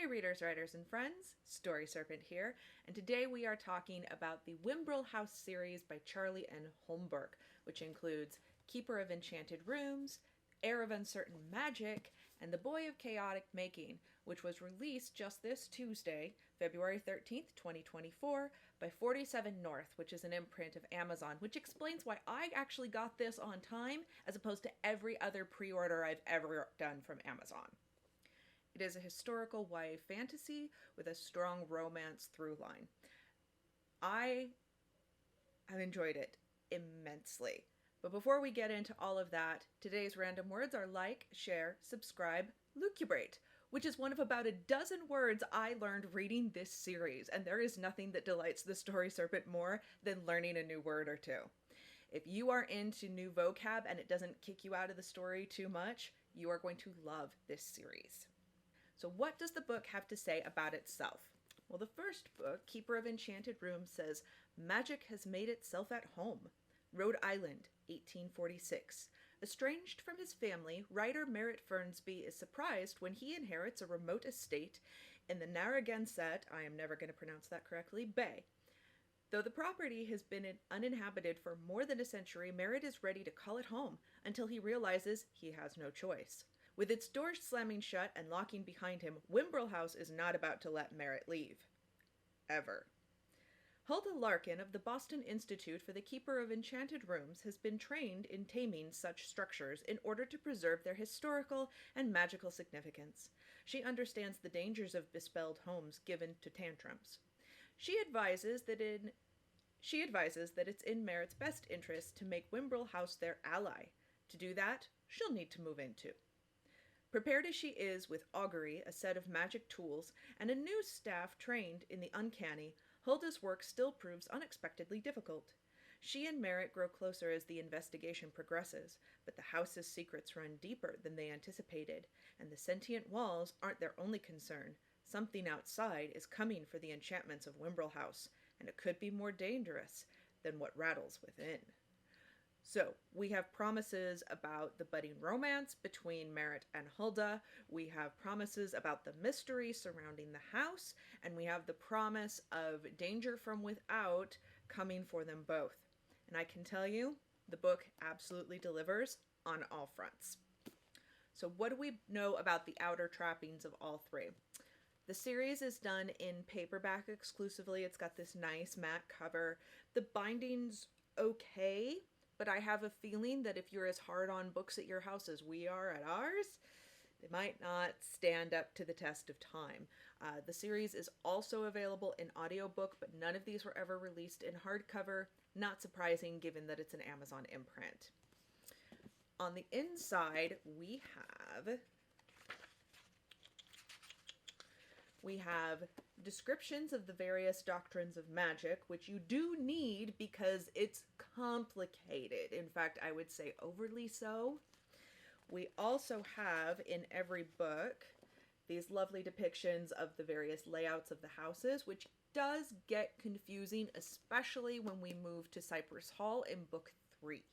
Hey readers, writers, and friends, Story Serpent here, and today we are talking about the Whimbrel House series by Charlie N. Holmberg, which includes Keeper of Enchanted Rooms, Heir of Uncertain Magic, and The Boy of Chaotic Making, which was released just this Tuesday, February 13th, 2024, by 47 North, which is an imprint of Amazon, which explains why I actually got this on time as opposed to every other pre-order I've ever done from Amazon. It is a historical YA fantasy with a strong romance through line. I have enjoyed it immensely. But before we get into all of that, today's random words are like, share, subscribe, Lucubrate, which is one of about a dozen words I learned reading this series, and there is nothing that delights the Story Serpent more than learning a new word or two. If you are into new vocab and it doesn't kick you out of the story too much, you are going to love this series. So what does the book have to say about itself? Well, the first book, Keeper of Enchanted Rooms, says, "Magic has made itself at home. Rhode Island, 1846. Estranged from his family, writer Merritt Fernsby is surprised when he inherits a remote estate in the Narragansett, I am never going to pronounce that correctly, Bay. Though the property has been uninhabited for more than a century, Merritt is ready to call it home until he realizes he has no choice. With its doors slamming shut and locking behind him, Whimbrel House is not about to let Merritt leave. Ever. Huldah Larkin of the Boston Institute for the Keeper of Enchanted Rooms has been trained in taming such structures in order to preserve their historical and magical significance. She understands the dangers of bespelled homes given to tantrums. She advises that it's in Merritt's best interest to make Whimbrel House their ally. To do that, she'll need to move in too. Prepared as she is with augury, a set of magic tools, and a new staff trained in the uncanny, Huldah's work still proves unexpectedly difficult. She and Merritt grow closer as the investigation progresses, but the house's secrets run deeper than they anticipated, and the sentient walls aren't their only concern. Something outside is coming for the enchantments of Whimbrel House, and it could be more dangerous than what rattles within. So, we have promises about the budding romance between Merritt and Huldah, we have promises about the mystery surrounding the house, and we have the promise of danger from without coming for them both. And I can tell you, the book absolutely delivers on all fronts. So what do we know about the outer trappings of all three? The series is done in paperback exclusively. It's got this nice matte cover. The binding's okay, but I have a feeling that if you're as hard on books at your house as we are at ours, they might not stand up to the test of time. The series is also available in audiobook, but none of these were ever released in hardcover. Not surprising given that it's an Amazon imprint. On the inside, we have descriptions of the various doctrines of magic, which you do need because it's complicated. In fact, I would say overly so. We also have in every book these lovely depictions of the various layouts of the houses, which does get confusing, especially when we move to Cypress Hall in book 3.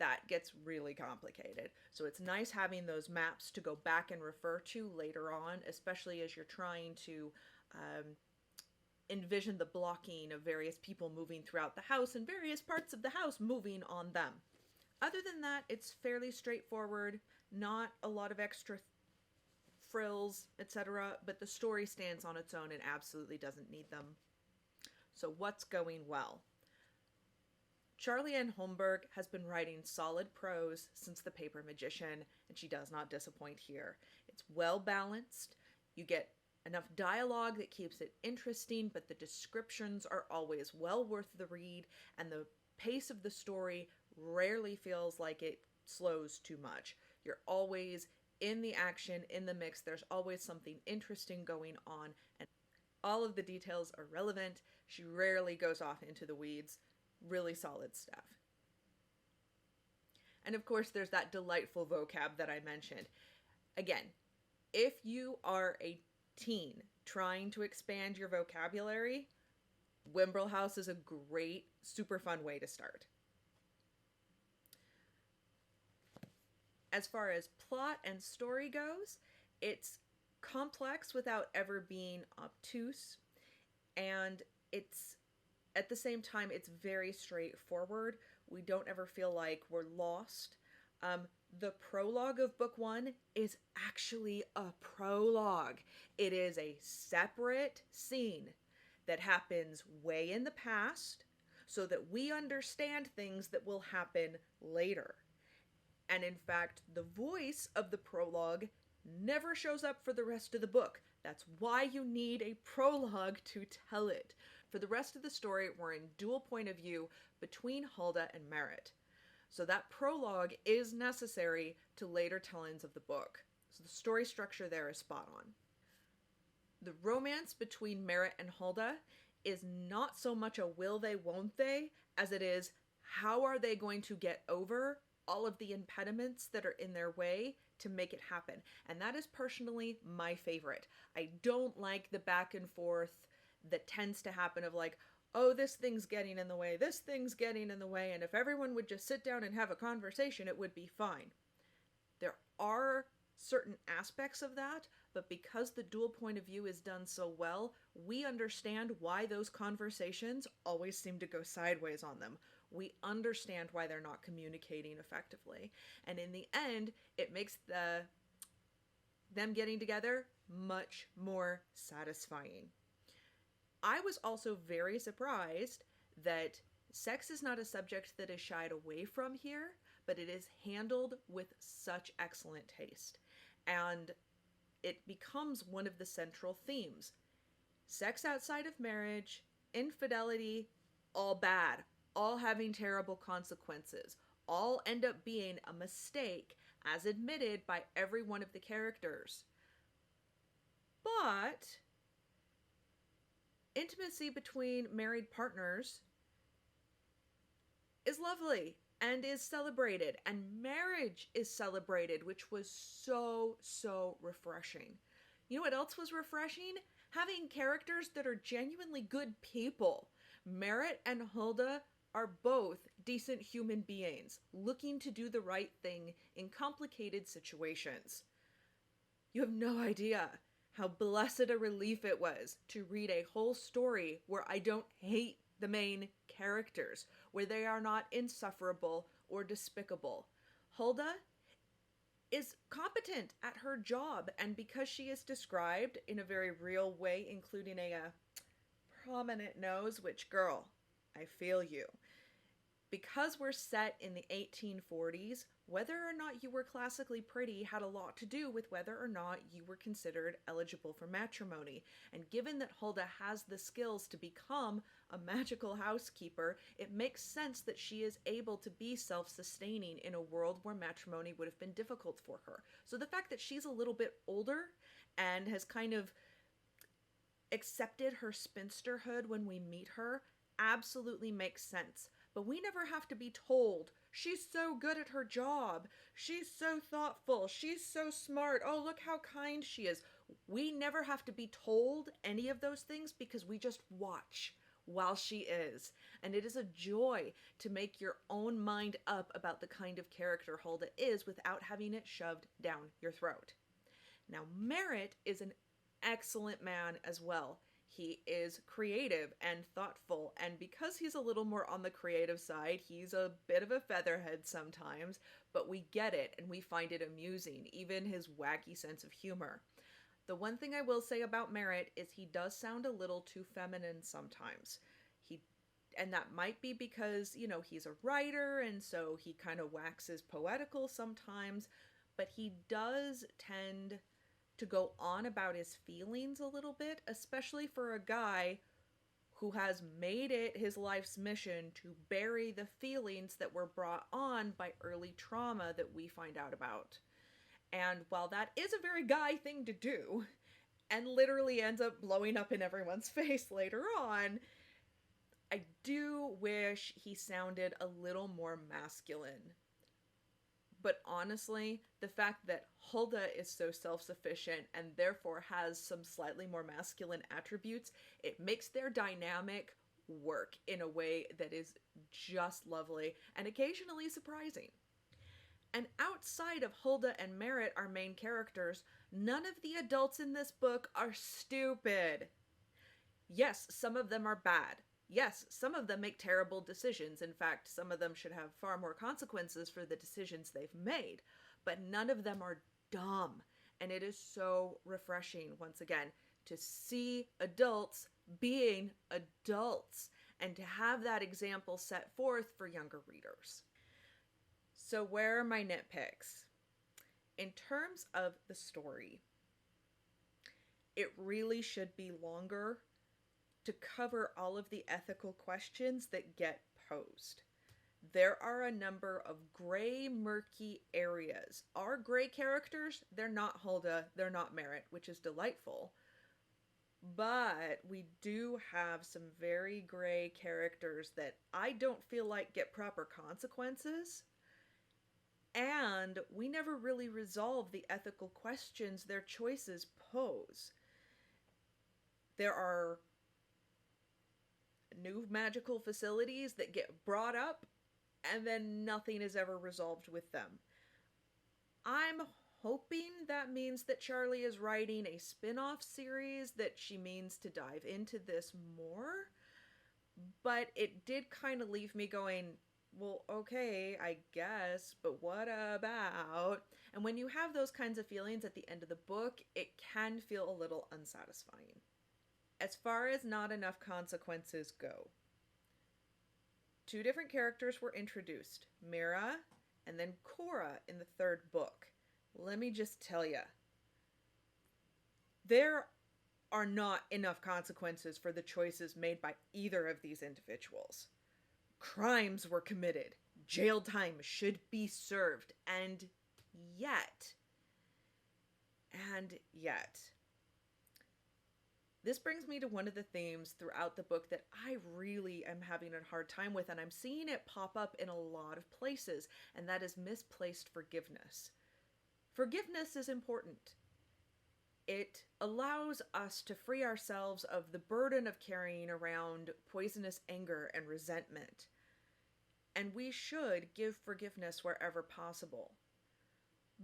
That gets really complicated. So it's nice having those maps to go back and refer to later on, especially as you're trying to envision the blocking of various people moving throughout the house and various parts of the house moving on them. Other than that, it's fairly straightforward, not a lot of extra frills, etc., but the story stands on its own and absolutely doesn't need them. So what's going well? Charlie N. Holmberg has been writing solid prose since The Paper Magician, and she does not disappoint here. It's well balanced. You get enough dialogue that keeps it interesting, but the descriptions are always well worth the read, and the pace of the story rarely feels like it slows too much. You're always in the action, in the mix. There's always something interesting going on, and all of the details are relevant. She rarely goes off into the weeds. Really solid stuff. And of course, there's that delightful vocab that I mentioned. Again, if you are a teen trying to expand your vocabulary, Whimbrel House is a great, super fun way to start. As far as plot and story goes, it's complex without ever being obtuse, and it's at the same time it's very straightforward. We don't ever feel like we're lost. Um, the prologue of book one is actually a prologue. It is a separate scene that happens way in the past so that we understand things that will happen later. And in fact, the voice of the prologue never shows up for the rest of the book. That's why you need a prologue to tell it. For the rest of the story, we're in dual point of view between Hulda and Merritt. So that prologue is necessary to later tellings of the book. So the story structure there is spot on. The romance between Merritt and Hulda is not so much a will they, won't they, as it is how are they going to get over all of the impediments that are in their way to make it happen. And that is personally my favorite. I don't like the back and forth that tends to happen of like, oh, this thing's getting in the way, this thing's getting in the way, and if everyone would just sit down and have a conversation, it would be fine. There are certain aspects of that, but because the dual point of view is done so well, we understand why those conversations always seem to go sideways on them. We understand why they're not communicating effectively. And in the end, it makes them getting together much more satisfying. I was also very surprised that sex is not a subject that is shied away from here, but it is handled with such excellent taste. And it becomes one of the central themes. Sex outside of marriage, infidelity, all bad, all having terrible consequences, all end up being a mistake as admitted by every one of the characters. But intimacy between married partners is lovely and is celebrated, and marriage is celebrated, which was so refreshing. You know what else was refreshing? Having characters that are genuinely good people. Merritt and Hulda are both decent human beings looking to do the right thing in complicated situations. You have no idea how blessed a relief it was to read a whole story where I don't hate the main characters, where they are not insufferable or despicable. Hulda is competent at her job, and because she is described in a very real way, including a prominent nose, which, girl, I feel you. Because we're set in the 1840s, whether or not you were classically pretty had a lot to do with whether or not you were considered eligible for matrimony. And given that Hulda has the skills to become a magical housekeeper, it makes sense that she is able to be self-sustaining in a world where matrimony would have been difficult for her. So the fact that she's a little bit older and has kind of accepted her spinsterhood when we meet her absolutely makes sense. But we never have to be told, she's so good at her job, she's so thoughtful, she's so smart, oh, look how kind she is. We never have to be told any of those things because we just watch while she is. And it is a joy to make your own mind up about the kind of character Hulda is without having it shoved down your throat. Now, Merritt is an excellent man as well. He is creative and thoughtful, and because he's a little more on the creative side, he's a bit of a featherhead sometimes, but we get it and we find it amusing, even his wacky sense of humor. The one thing I will say about Merritt is he does sound a little too feminine sometimes. And that might be because, you know, he's a writer, and so he kind of waxes poetical sometimes, but he does tend to go on about his feelings a little bit, especially for a guy who has made it his life's mission to bury the feelings that were brought on by early trauma that we find out about. And while that is a very guy thing to do, and literally ends up blowing up in everyone's face later on, I do wish he sounded a little more masculine. But honestly, the fact that Hulda is so self-sufficient and therefore has some slightly more masculine attributes, it makes their dynamic work in a way that is just lovely and occasionally surprising. And outside of Hulda and Merritt, our main characters, None of the adults in this book are stupid. Yes, some of them are bad. Yes, some of them make terrible decisions. In fact, some of them should have far more consequences for the decisions they've made. But none of them are dumb. And it is so refreshing, once again, to see adults being adults and to have that example set forth for younger readers. So where are my nitpicks? In terms of the story, it really should be longer to cover all of the ethical questions that get posed. There are a number of gray, murky areas. Our gray characters, they're not Hulda, they're not Merritt, which is delightful. But we do have some very gray characters that I don't feel like get proper consequences. And we never really resolve the ethical questions their choices pose. There are new magical facilities that get brought up, and then nothing is ever resolved with them. I'm hoping that means that Charlie is writing a spin-off series, that she means to dive into this more, but it did kind of leave me going, well, okay, I guess, but what about? And when you have those kinds of feelings at the end of the book, it can feel a little unsatisfying. As far as not enough consequences go, 2 different characters were introduced, Mira and then Cora in the 3rd book. Let me just tell you, there are not enough consequences for the choices made by either of these individuals. Crimes were committed. Jail time should be served. And yet. This brings me to one of the themes throughout the book that I really am having a hard time with, and I'm seeing it pop up in a lot of places, and that is misplaced forgiveness. Forgiveness is important. It allows us to free ourselves of the burden of carrying around poisonous anger and resentment. And we should give forgiveness wherever possible.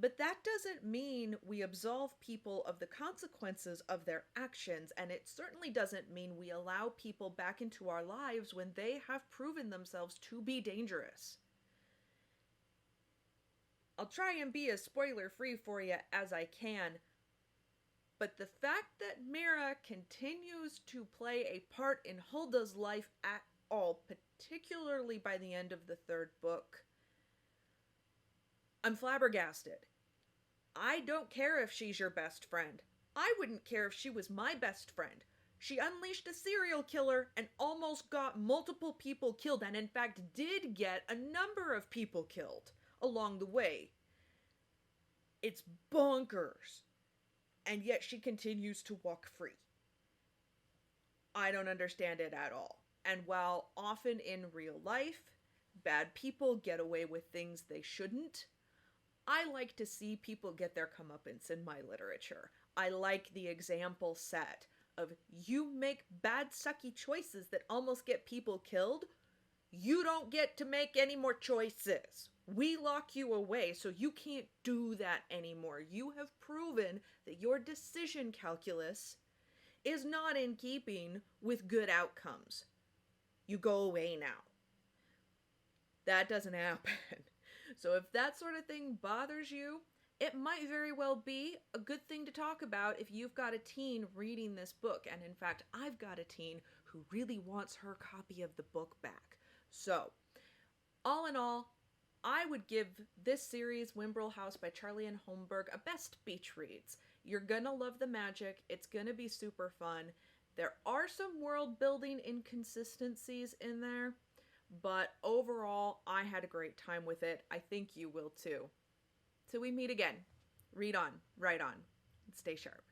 But that doesn't mean we absolve people of the consequences of their actions, and it certainly doesn't mean we allow people back into our lives when they have proven themselves to be dangerous. I'll try and be as spoiler-free for you as I can, but the fact that Mira continues to play a part in Hulda's life at all, particularly by the end of the 3rd book, I'm flabbergasted. I don't care if she's your best friend. I wouldn't care if she was my best friend. She unleashed a serial killer and almost got multiple people killed, and in fact did get a number of people killed along the way. It's bonkers. And yet she continues to walk free. I don't understand it at all. And while often in real life, bad people get away with things they shouldn't, I like to see people get their comeuppance in my literature. I like the example set of you make bad sucky choices that almost get people killed. You don't get to make any more choices. We lock you away, so you can't do that anymore. You have proven that your decision calculus is not in keeping with good outcomes. You go away now. That doesn't happen. So if that sort of thing bothers you, it might very well be a good thing to talk about if you've got a teen reading this book. And in fact, I've got a teen who really wants her copy of the book back. So, all in all, I would give this series, Whimbrel House by Charlie and Holmberg, a best beach reads. You're gonna love the magic. It's gonna be super fun. There are some world building inconsistencies in there, but overall, I had a great time with it. I think you will too. So we meet again. Read on, write on, and stay sharp.